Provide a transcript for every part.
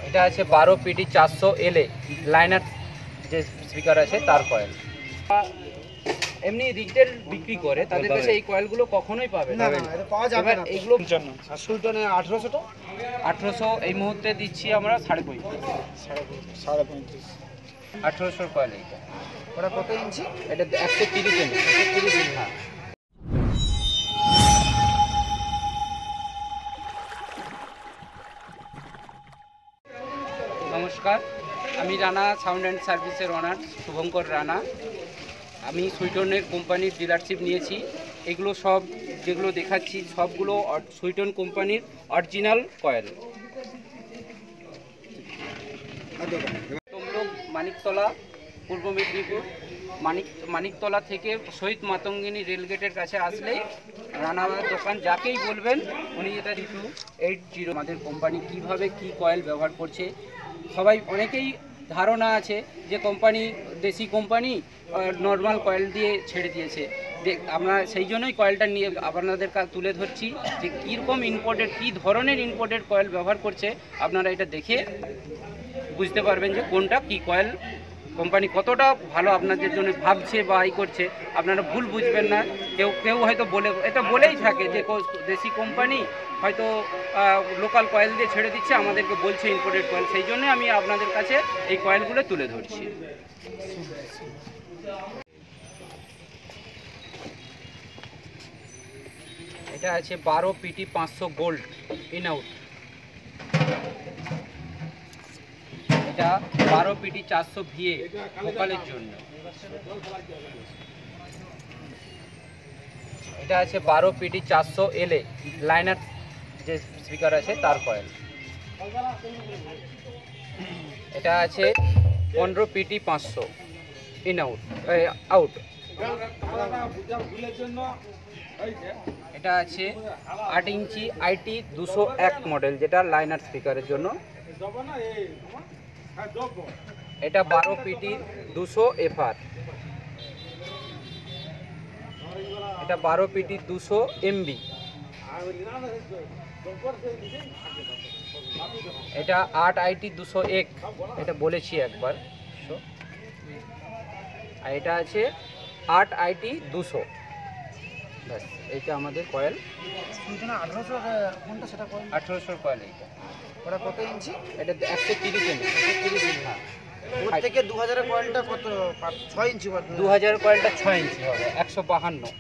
এটা আছে 12 PT 400 LA liner যে স্পিকার আছে তার কয়েল। এমনি রিটেল বিক্রি করে তাদের কাছে এই কয়েলগুলো কখনোই পাবে না, এটা পাওয়া যাবে না। এগুলো সুলতানে 1800 টা 1800 এই মুহূর্তে দিচ্ছি আমরা 35.5 1800 কয়েল। এইটা ওটা কত ইঞ্চি? এটা 130 ইঞ্চি। 130 ইঞ্চি। হ্যাঁ। নমস্কার, আমি রানা সাউন্ড অ্যান্ড সার্ভিসের ওনার শুভঙ্কর রানা। আমি সুইটনের কোম্পানির ডিলারশিপ নিয়েছি। এগুলো সব যেগুলো দেখাচ্ছি সবগুলো সুইটন কোম্পানির অরিজিনাল কয়েল। তমলুক মানিকতলা, পূর্ব মেদিনীপুর। মানিকতলা থেকে শহীদ মাতঙ্গিনী রেলগেটের কাছে আসলেই রানার দোকান, যাকেই বলবেন উনি এটা 280। আমাদের কোম্পানি কিভাবে কি কয়েল ব্যবহার করছে, সবাই অনেকেই ধারণা আছে যে কোম্পানি দেশি কোম্পানি নর্মাল কয়েল দিয়ে ছেড়ে দিয়েছে। আমরা সেই জন্যই কয়েলটা নিয়ে আপনাদের কাছে তুলে ধরছি যে কীরকম ইম্পোর্টেড, কী ধরনের ইম্পোর্টেড কয়েল ব্যবহার করছে। আপনারা এটা দেখে বুঝতে পারবেন যে কোনটা কি কয়েল, কোম্পানি কতটা ভালো আপনাদের জন্য ভাবছে বা করছে। আপনারা ভুল বুঝবেন না। কেউ হয়তো বলেই থাকে যে দেশি কোম্পানি হয়তো লোকাল কয়েল দিয়ে ছেড়ে দিচ্ছে, আমাদেরকে বলছে ইম্পোর্টেড কয়েল। সেই জন্য আমি আপনাদের কাছে এই কয়েলগুলো তুলে ধরছি। এটা আছে 12 পিটি 500 গোল্ড ইন আউট। এটা 12 পিটি 400 VA ভোকালের জন্য। এটা আছে 12 পিটি 400 LA লাইনার যে স্পিকার আছে তার কয়েল। এটা আছে 15 পিটি 500 ইন আউট। এটা আছে 8 ইঞ্চি IT 201 মডেল, যেটা লাইনার স্পিকারের জন্য। এটা 12 পিটি 200 FR। এটা 12 পিটি 200 MB। এটা 8 IT 201, এটা বলেছি একবার। আর এটা আছে 8 IT 200। ব্যাস, এইটা আমাদের কয়েল। 1800 কয়েল। এইটা ওটা কত ইঞ্চি? এটা 130 ইঞ্চি। 130 ইঞ্চি। হ্যাঁ। ওর থেকে 2000 কয়েলটা কত? 6 ইঞ্চি। 2000 কয়েলটা 6 ইঞ্চি হবে 152।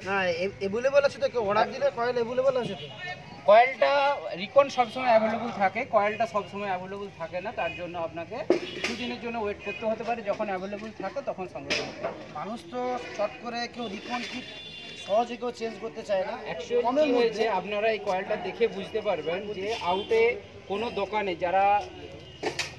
না অ্যাভেলেবল আছে তো? কেউ অর্ডার দিলে কয়েল অ্যাভেলেবল আছে তো? কয়েলটা রিকন সবসময় অ্যাভেলেবল থাকে, কয়েলটা সবসময় অ্যাভেলেবল থাকে না। তার জন্য আপনাকে কিছুদিনের জন্য ওয়েট করতে হতে পারে। যখন অ্যাভেলেবল থাকে তখন সঙ্গে সঙ্গে। মানুষ তো চট করে কেউ রিকন কি সহজে কেউ চেঞ্জ করতে চায় না। অ্যাকচুয়ালি কী হয়েছে, আপনারা এই কয়েলটা দেখে বুঝতে পারবেন যে আউটে কোনো দোকানে যারা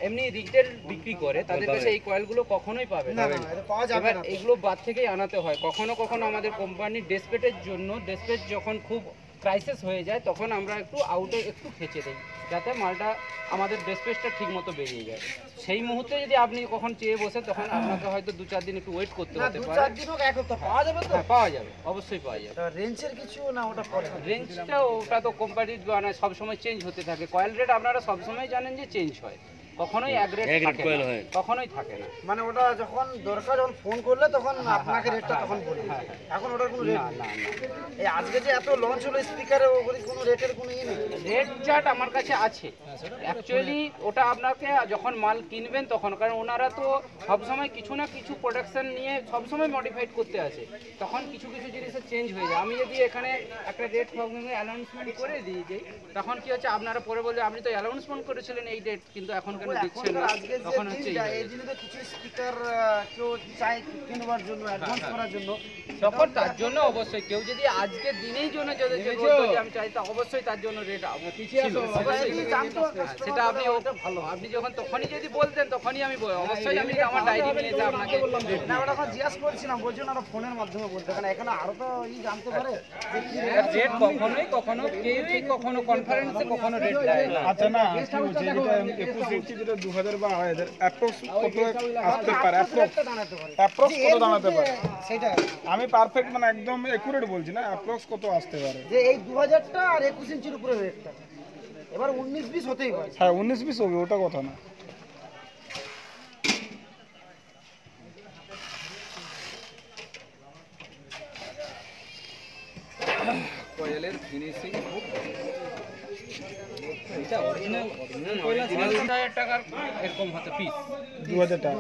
এমনি রিটেল বিক্রি করে তাদের কাছে এই কয়েলগুলো কখনোই পাবে না, এটা পাওয়া যাবে না। এগুলো বাদ থেকেই আনাতে হয়। কখনো কখনো আমাদের কোম্পানির ডেসপেটের জন্য, ডেসপেট যখন খুব ক্রাইসিস হয়ে যায় তখন আমরা একটু আউটে একটু খেঁচে দিই, যাতে মালটা আমাদের ডেসপেসটা ঠিক মতো বেরিয়ে যায়। সেই মুহূর্তে যদি আপনি কখন চেয়ে বসেন তখন আপনাকে হয়তো 2-4 দিন একটু ওয়েট করতে হতে পারে। 2-4 দিনও এক সপ্তাহ পাওয়া যাবে তো? হ্যাঁ, পাওয়া যাবে, অবশ্যই পাওয়া যাবে। রেঞ্জের কিছু না ওটা পরে? রেঞ্জটা ওটা তো কোম্পানির মানে সবসময় চেঞ্জ হতে থাকে। কয়েল রেট আপনারা সবসময় জানেন যে চেঞ্জ হয়, কখনোই এক রেট থাকে না, কখনোই থাকে না। মানে ওটা যখন দরকার, যখন ফোন করলে তখন আপনাকে রেটটা তখন বলি। এখন ওটার কোনো রেট না। এই আজকে যে এত লঞ্চ হলো স্পিকারে, ওগুলি কোনো রেটের কোনো নেই? রেট চার্ট আমার কাছে আছে। অ্যাকচুয়ালি ওটা আপনাকে যখন মাল কিনবেন তখন, কারণ ওনারা তো সবসময় কিছু না কিছু প্রোডাকশন নিয়ে সবসময় মডিফাইড করতে আসে, তখন কিছু কিছু জিনিসের চেঞ্জ হয়ে যায়। আমি যদি এখানে একটা রেট অ্যানাউন্সমেন্ট করে দিই যে, তখন কি হচ্ছে আপনারা পরে বললে আপনি তো অ্যানাউন্সমেন্ট করেছিলেন এই রেট, কিন্তু এখন কেন দিচ্ছেন না? তখন হচ্ছে এই জিনিসটা কিছু স্পিকার কেউ চাই কিনবার জন্য, অ্যাডভান্স করার জন্য, তখন তার জন্য অবশ্যই কেউ যদি আজকের দিনেই জন্য যদি আমি চাই, তা অবশ্যই তার জন্য রেট সেটা আপনি ভালো। আপনি যখন তখনই যদি বলতেন তখনই আমি অবশ্যই আমি আমার ডায়েরি নিয়ে আপনাকে না, ওটা এখন জিজ্ঞাসা করছিলাম, বলছেন ওরা ফোনের মাধ্যমে বলতে, কারণ এখানে আরো তো জানতে পারে রেট। কখনো কেউই কখনো কনফারেন্সে কখনো রেট দেয় না। আচ্ছা, না কি বলছে যেটা 21 ইঞ্চি যেটা 2000 বা 2000 অ্যাপ্রক্স কত আসতে পারে? অ্যাপ্রক্স কত দাঁড়াতে পারে সেটা আমি পারফেক্ট মানে একদম একুরেট বলছি না, অ্যাপ্রক্স কত আসতে পারে যে এই 2000টা আর 21 ইঞ্চির উপরে রেটটা? এবার 19-20 হতেই পারে। হ্যাঁ 19-20 হবে, ওটা কথা না। কয়েলের ফিনিশিং এটা অরিজিনাল কয়লা 3000 টাকার এরকম হতে পিস 2000 টাকা।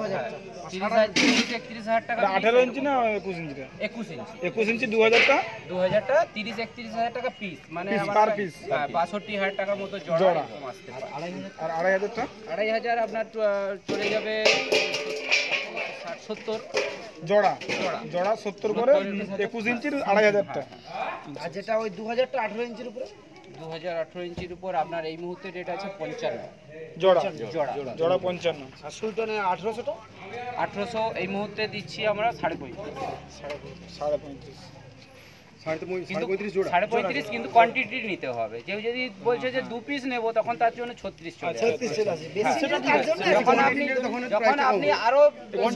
30-31,000 টাকা। 18 ইঞ্চি না 21 ইঞ্চি? 21 ইঞ্চি। 21 ইঞ্চি 2000 টাকা। 2000 টাকা 30-31,000 টাকা পিস, মানে পার পিস। হ্যাঁ 62,000 টাকার মতো জোড়া এরকম আসতে পারে। আর 2500 টাকা 2500 আপনার চলে যাবে 60-70 জোড়া। জোড়া 70 করে 21 ইঞ্চির 2500 টাকা। আর যেটা ওই 2000 টা 18 ইঞ্চির উপরে, 2018 ইঞ্চির উপর আপনার এই মুহূর্তে রেট আছে 55 জোড়া। জোড়া। জোড়া 55। আর সুলতানে 1800 টা 1800 এই মুহূর্তে দিচ্ছি আমরা 35.5। 35.5 কিন্তু 35.5 কিন্তু কোয়ান্টিটি নিতে হবে। কেউ যদি বলছে যে 2 পিস নেব তখন তার জন্য 36 চলে আসবে। 36 চলে আসবে। বেশি সেটা তার জন্য যখন আপনি আরো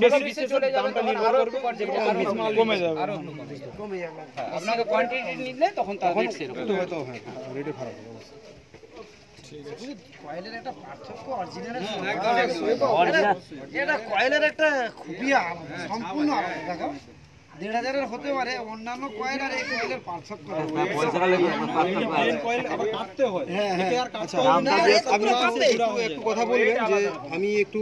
বেশি পিসে চলে যাবেন তখন আরো একটু কোয়ান্টিটি কমে যাবে। কমে যাবে। আপনাকে কোয়ান্টিটি নিলে তখন তার রেট সেরকম হয়তো হ্যাঁ রেটে ফারাক হবে। কয়েলের একটা পার্থক্য অরিজিনাল এটা কয়েলের একটা খুবই সম্পূর্ণ আলাদা। দেখো 1500 এর হতে পারে, অন্যান্য কয়েল আর এই কয়েলের পার্থক্য কয়েল আবার কাটতে হয়। হ্যাঁ আচ্ছা আপনি একটু কথা বলবেন যে আমি একটু